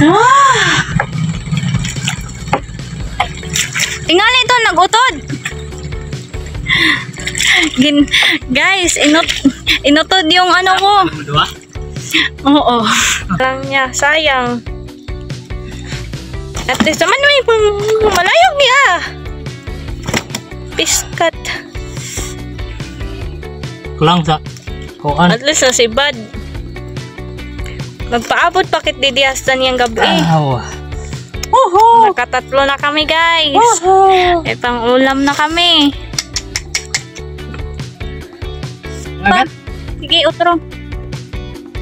Ah! Tingali ito, nag-utod. Guys, inutod yung ano ko. Oo. Lang niya, sayang. At least naman may malayog niya. Piskat. Kulang sa kuan. At least si Bad. Magpaabot pakit didiyastan niyang gabi. Nakatatlo na kami, guys. Eh, pang ulam na kami. Agat. Sige, utro.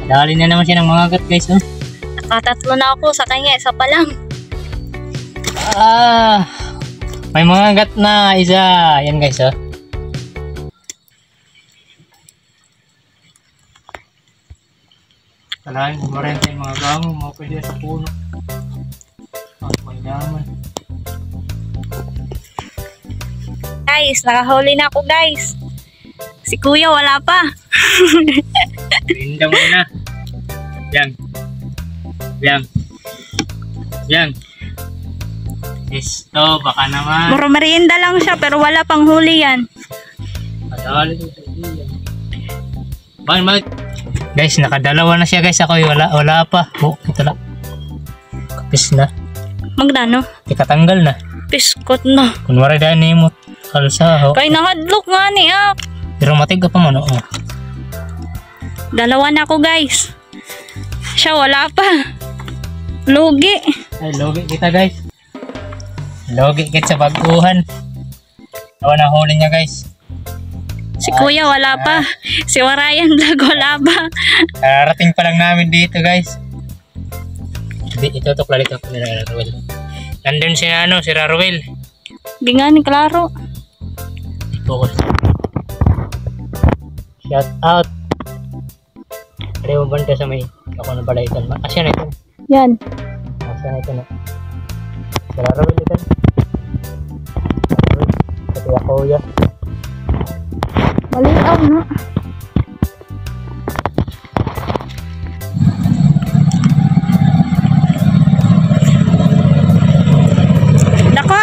Dali na naman siya ng mga agat, guys. Nakatatlo na ako sa kanya. Isa pa lang. May mga agat na isa. Yan, guys. Kalahin, kumarin tayo mga gamo. Mga pwede sa puno. Pagdaman. Guys, nakahuli na ako, guys. Si Kuya wala pa. Pinda muna. Yang. Esto, baka naman. Muro merienda lang siya, pero wala pang huli yan. Padali ko sa iya. Bakit? Guys, nakadalawa na siya, guys. Ako wala pa. Ito lang. Kapis na. Magdano? Ikatanggal na. Piskot na. Kunwari dahil ni mo kalsa. Kay nahadlok nga ni Pero matig ka pa man. Dalawa na ako, guys. Siya wala pa. Lugi. Ay, logi kita, guys. Logi kita sa baguhan. Awan na huli niya, guys. Si Kuya wala pa. Si Warayan Vlog wala pa. Karating pa lang namin dito, guys. Itutok lang dito ako ni Raruel. Nandun si Raruel. Di nga ni Klaro. Focus. Shout out. Pareho banda sa may ako na balay ito. Asya na ito. Yan. Asya na ito na. Si Raruel ito. Pati ako yan. Malinaw na. Daka.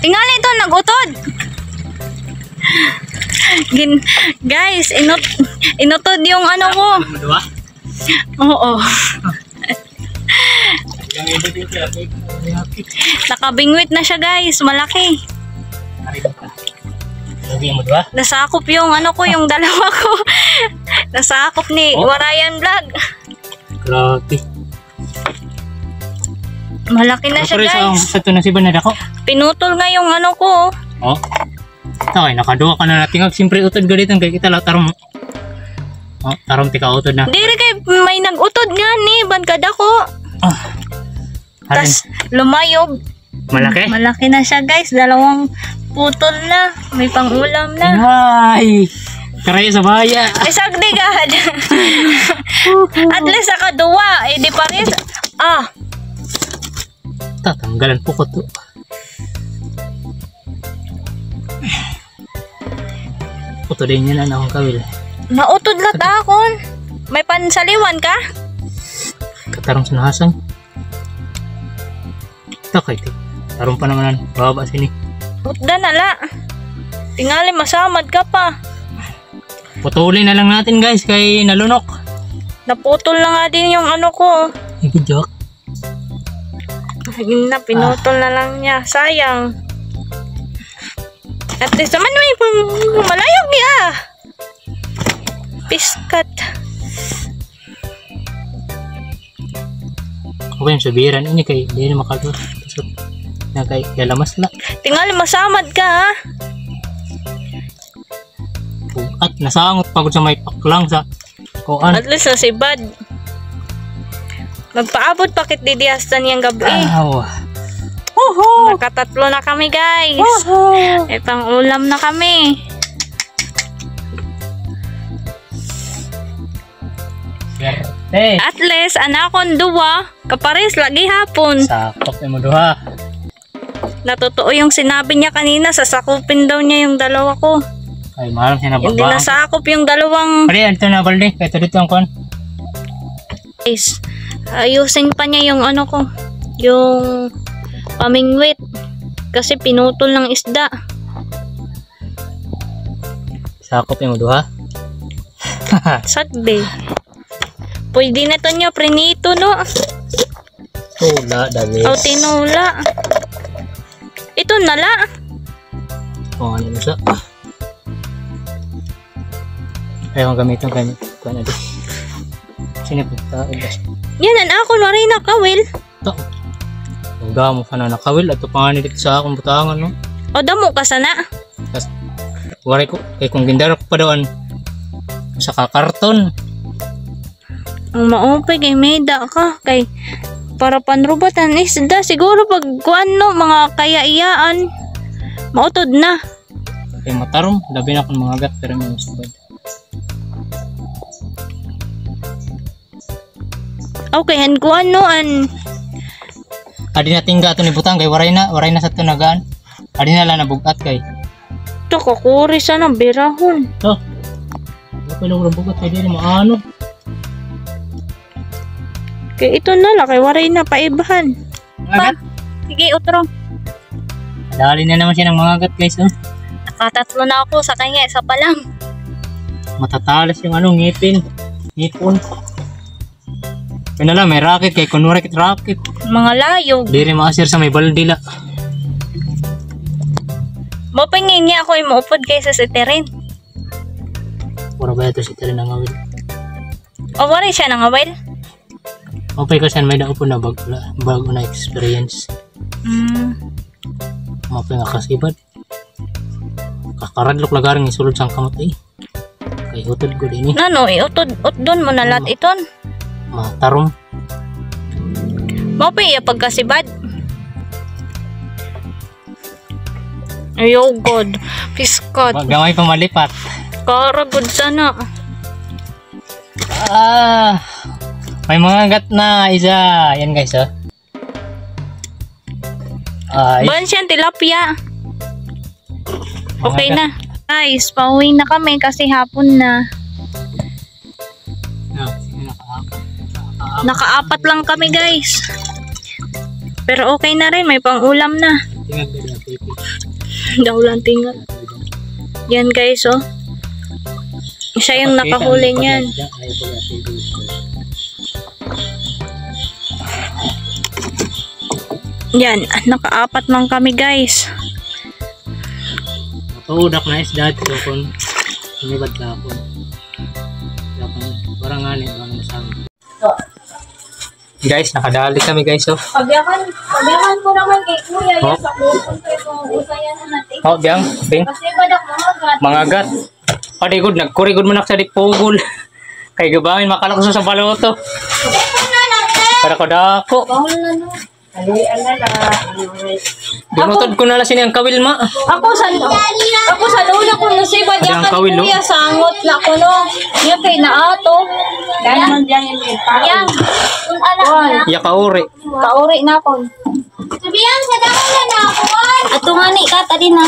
Tingali ito, nag-utod. Guys, inutod yung ano ko. Oo. Nakabingwit na siya, guys. Malaki. Nasakop yung ano ko, yung dalawa ko. Nasakop ni Warayan Vlog. Grabe. Malaki na siya, guys. Sa ito na si Banada ko. Pinutol nga yung ano ko. Oh. Okay, nakaduha ka na natin. Siyempre utod ka dito. Kaya kita lang tarong. Oh, tarong tika utod na. Di rin kay may nag-utod nga ni. Bankad ako. Tas lumayob. Malaki? Malaki na siya, guys. Dalawang putol na. May pang-ulam na. Ay! Karaya sa baya. Ay, sagdigad. At least akaduwa. Eh, di pa rin. Tatanggalan po ko to. Puto din yan na akong kawil. Nautod lat akon. May pansaliwan ka? Katarong sa nahasang. Takay ti. Tarong pa naman. Bababa sini. Utda na la. Tingali masamad ka pa. Putulin na lang natin, guys. Kay nalunok. Naputol na nga din yung ano ko. Joke. Ayun na, pinutol na lang niya. Sayang. At least naman may malayog niya. Piskat. Okay, sabiran ini kay hindi na makalusot. Na kay lalamas na. Tingali masamad ka, ha? At nasangot pagod sa may paklang sa kuan. At least si Bad. Magpaabot pakit didiyastan niyang gabi. Nakatatlo na kami, guys. Eh, pang ulam na kami. Eh, At least, anakon duwa, kapares lagi hapon. sakop mo duha. Natotoo yung sinabi niya kanina, sasakupin daw niya yung dalawa ko. Ay, mahal siya Hindi nababa. nasakop yung dalawang Pare, ito na balde. Ito dito ang kon. guys. Ayusin pa niya yung ano ko, yung pamingwit. Kasi pinutol ng isda. Sakop mo duha. Sagbe. Pwede na to niya, prinito no? Tula, dagis. O tinula. Ito nala. Oh, ano sa? Ayaw gamitin kami. Kuha na di. Sino po? Yan ang ako, waray na kawil. Ito. Huwag mo pa na nakawil. Ito pa nga dito sa akong butangan, no? O damo ka sana. Tapos, waray ko. Kaya kung gindaro ko pa doon. Sa kakarton. Ang maupay kay Meda ka. Kay para panrubatan isda. Siguro pag kuan no, mga kaya-iyaan. Mautod na. Kaya matarong. Labi na akong mga agat. Pero may musubad. Okay, han kuan no, an. Adi na tingga ito ni butang. Kaya waray na sa tunagaan. Adi na lang nabugat kay. Ito, kakuri sana, birahon. Ito. Ito pa lang bugat. Kaya di na maano. Kaya ito na lang, kay waray na paibahan. Agat. Sige, utro. Dali na naman siya ng mga agat guys. Oh. Nakatatlo na ako sa kanya, isa pa lang. Matatalas yung ano, ngipin. Ngipon. Kaya na lang, may racket kay kunwari racket. Mga layog. Di rin maasir sa may baldila. Mapingin niya ako yung maupod kaysa sa terin. Pura ba ito si Tari ng awil? O waray siya nang awil? Okay kasi may naupo na bago na experience. Mapay nga kasibad. Kakaradlok lagaring isulod sang kamot eh. Kay hutod ko din eh. Nano, utdon mo na lahat iton. Matarong. Mapay iya pagkasibad. Ayaw god. Piskat. Gamay pa malipat. Karagod sana. May mga gat na isa. Yan guys oh. Ban siyang tilapia. Okay na. Guys, pauwi na kami kasi hapon na. Nakaapat lang kami guys. Pero okay na rin, may pang-ulam na. Daw lang tingnan. Yan guys oh. Siya yung nakahuli niyan. Yan, nakaapat lang kami guys. Matuudak na isda dito kung sumibad ka ako. Parang nga bang nasama. Guys, nakadali kami guys oh. Pagyakan ko naman kay Kuya Oh. sa kupon kung usayan na natin. Oh, biyang, bing. Kasi badak Mga gat. Padi good, nagkurigod mo na sa dipugol. Kay gabangin makalakso sa baloto. Para ko dako. Dinutod ko na lang siniyang kawil ma. Ako sa lula ko nasibad Adang yakan kawil, ni Kuya sangot na ko no. Yan kay naato. Yan. Yan. Kung anak na. Iya kauri. Kauri na ko. Sabihan sa dako na ako. Ato nga ni kata din na.